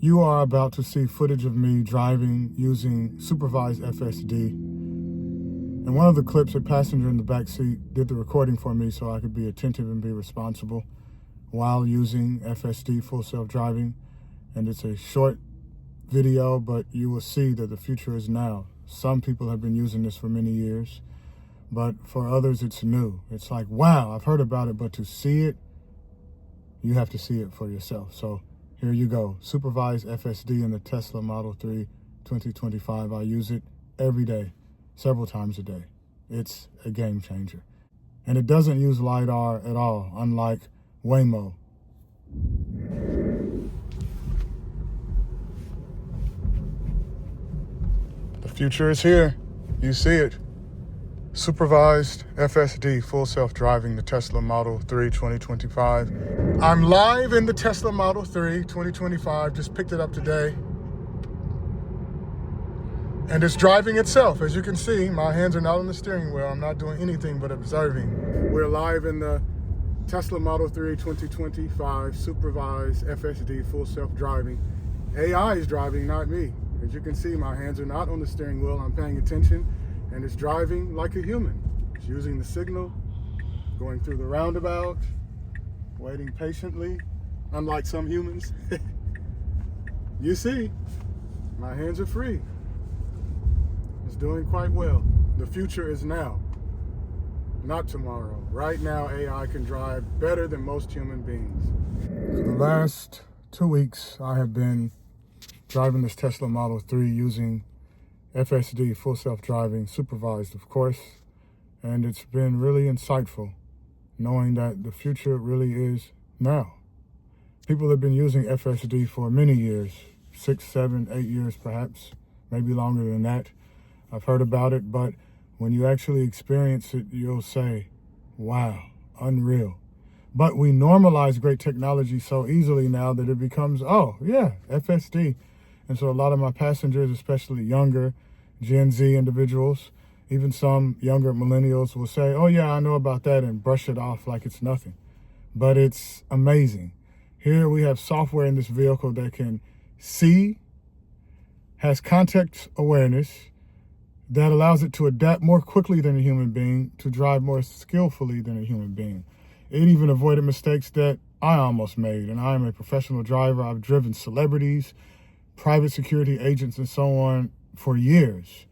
You are about to see footage of me driving using supervised FSD. And one of the clips, a passenger in the back seat did the recording for me so I could be attentive and be responsible while using FSD, full self-driving. And it's a short video, but you will see that the future is now. Some people have been using this for many years, but for others it's new. It's like, wow, I've heard about it, but to see it, you have to see it for yourself. So here you go. Supervised FSD in the Tesla Model 3 2025. I use it every day, several times a day. It's a game changer. And it doesn't use LiDAR at all, unlike Waymo. The future is here. You see it. Supervised FSD, full self-driving, the Tesla Model 3 2025. I'm live in the Tesla Model 3 2025. Just picked it up today. And it's driving itself. As you can see, my hands are not on the steering wheel. I'm not doing anything but observing. We're live in the Tesla Model 3 2025, supervised FSD, full self-driving. AI is driving, not me. As you can see, my hands are not on the steering wheel. I'm paying attention. And it's driving like a human. It's using the signal, going through the roundabout, waiting patiently, unlike some humans. You see, my hands are free. It's doing quite well. The future is now, not tomorrow. Right now, AI can drive better than most human beings. For the last 2 weeks, I have been driving this Tesla Model 3 using FSD, full self-driving, supervised, of course, and it's been really insightful knowing that the future really is now. People have been using FSD for many years, 6, 7, 8 years perhaps, maybe longer than that. I've heard about it, but when you actually experience it, you'll say, wow, unreal. But we normalize great technology so easily now that it becomes, oh yeah, FSD. And so a lot of my passengers, especially younger Gen Z individuals, even some younger millennials will say, oh yeah, I know about that, and brush it off like it's nothing. But it's amazing. Here we have software in this vehicle that can see, has context awareness, that allows it to adapt more quickly than a human being, to drive more skillfully than a human being. It even avoided mistakes that I almost made, and I am a professional driver. I've driven celebrities, private security agents, and so on for years.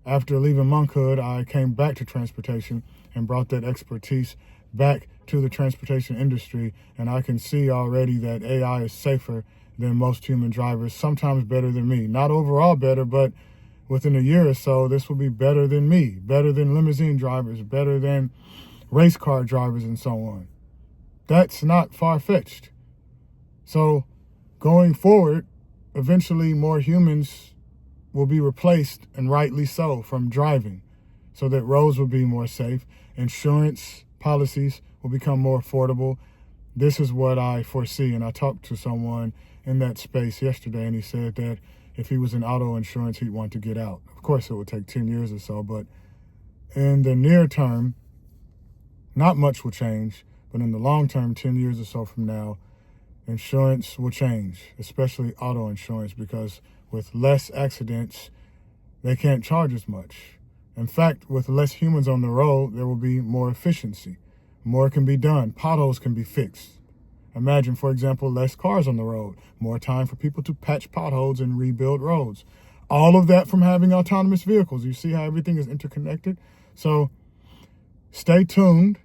After leaving monkhood, I came back to transportation and brought that expertise back to the transportation industry, and I can see already that AI is safer than most human drivers, sometimes better than me. Not overall better, but within a year or so, this will be better than me, better than limousine drivers, better than race car drivers, and so on. That's not far-fetched. So going forward, eventually more humans will be replaced, and rightly so, from driving, so that roads will be more safe. Insurance policies will become more affordable. This is what I foresee, and I talked to someone in that space yesterday, and he said that if he was in auto insurance, he'd want to get out. Of course, it would take 10 years or so, but in the near term, not much will change, but in the long term, 10 years or so from now, insurance will change, especially auto insurance, because with less accidents, they can't charge as much. In fact, with less humans on the road, there will be more efficiency. More can be done. Potholes can be fixed. Imagine, for example, less cars on the road, more time for people to patch potholes and rebuild roads. All of that from having autonomous vehicles. You see how everything is interconnected? So stay tuned.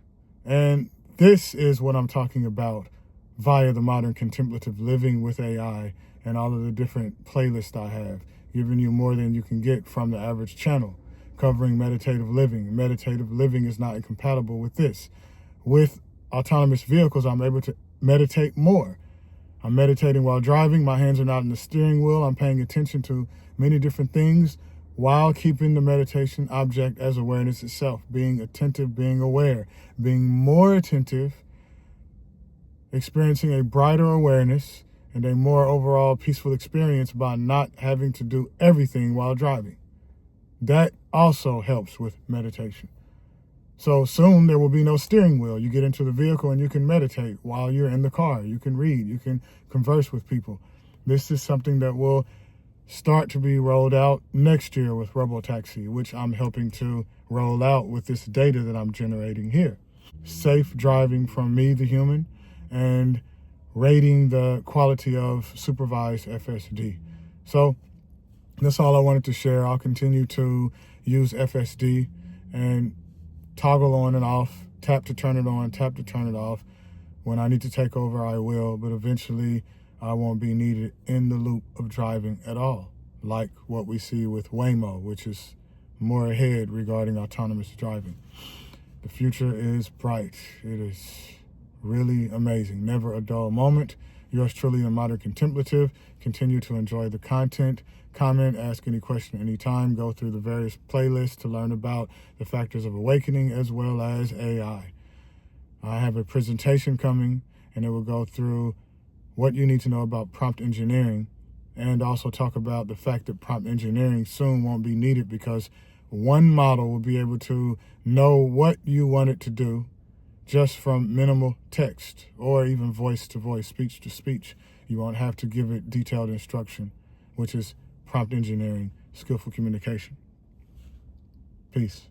And this is what I'm talking about via the Modern Contemplative Living with AI and all of the different playlists I have, giving you more than you can get from the average channel, covering meditative living. Meditative living is not incompatible with this. With autonomous vehicles, I'm able to meditate more. I'm meditating while driving. My hands are not on the steering wheel. I'm paying attention to many different things while keeping the meditation object as awareness itself, being attentive, being aware, being more attentive, experiencing a brighter awareness and a more overall peaceful experience by not having to do everything while driving. That also helps with meditation. So soon there will be no steering wheel. You get into the vehicle and you can meditate while you're in the car. You can read, you can converse with people. This is something that will start to be rolled out next year with Robotaxi, which I'm helping to roll out with this data that I'm generating here. Safe driving from me, the human, and rating the quality of supervised FSD. So that's all I wanted to share. I'll continue to use FSD and toggle on and off, tap to turn it on, tap to turn it off. When I need to take over, I will, but eventually I won't be needed in the loop of driving at all, like what we see with Waymo, which is more ahead regarding autonomous driving. The future is bright. It is really amazing. Never a dull moment. Yours truly, the Modern Contemplative. Continue to enjoy the content. Comment, ask any question anytime. Go through the various playlists to learn about the factors of awakening as well as AI. I have a presentation coming, and it will go through what you need to know about prompt engineering, and also talk about the fact that prompt engineering soon won't be needed because one model will be able to know what you want it to do just from minimal text or even voice to voice, speech to speech. You won't have to give it detailed instruction, which is prompt engineering, skillful communication. Peace.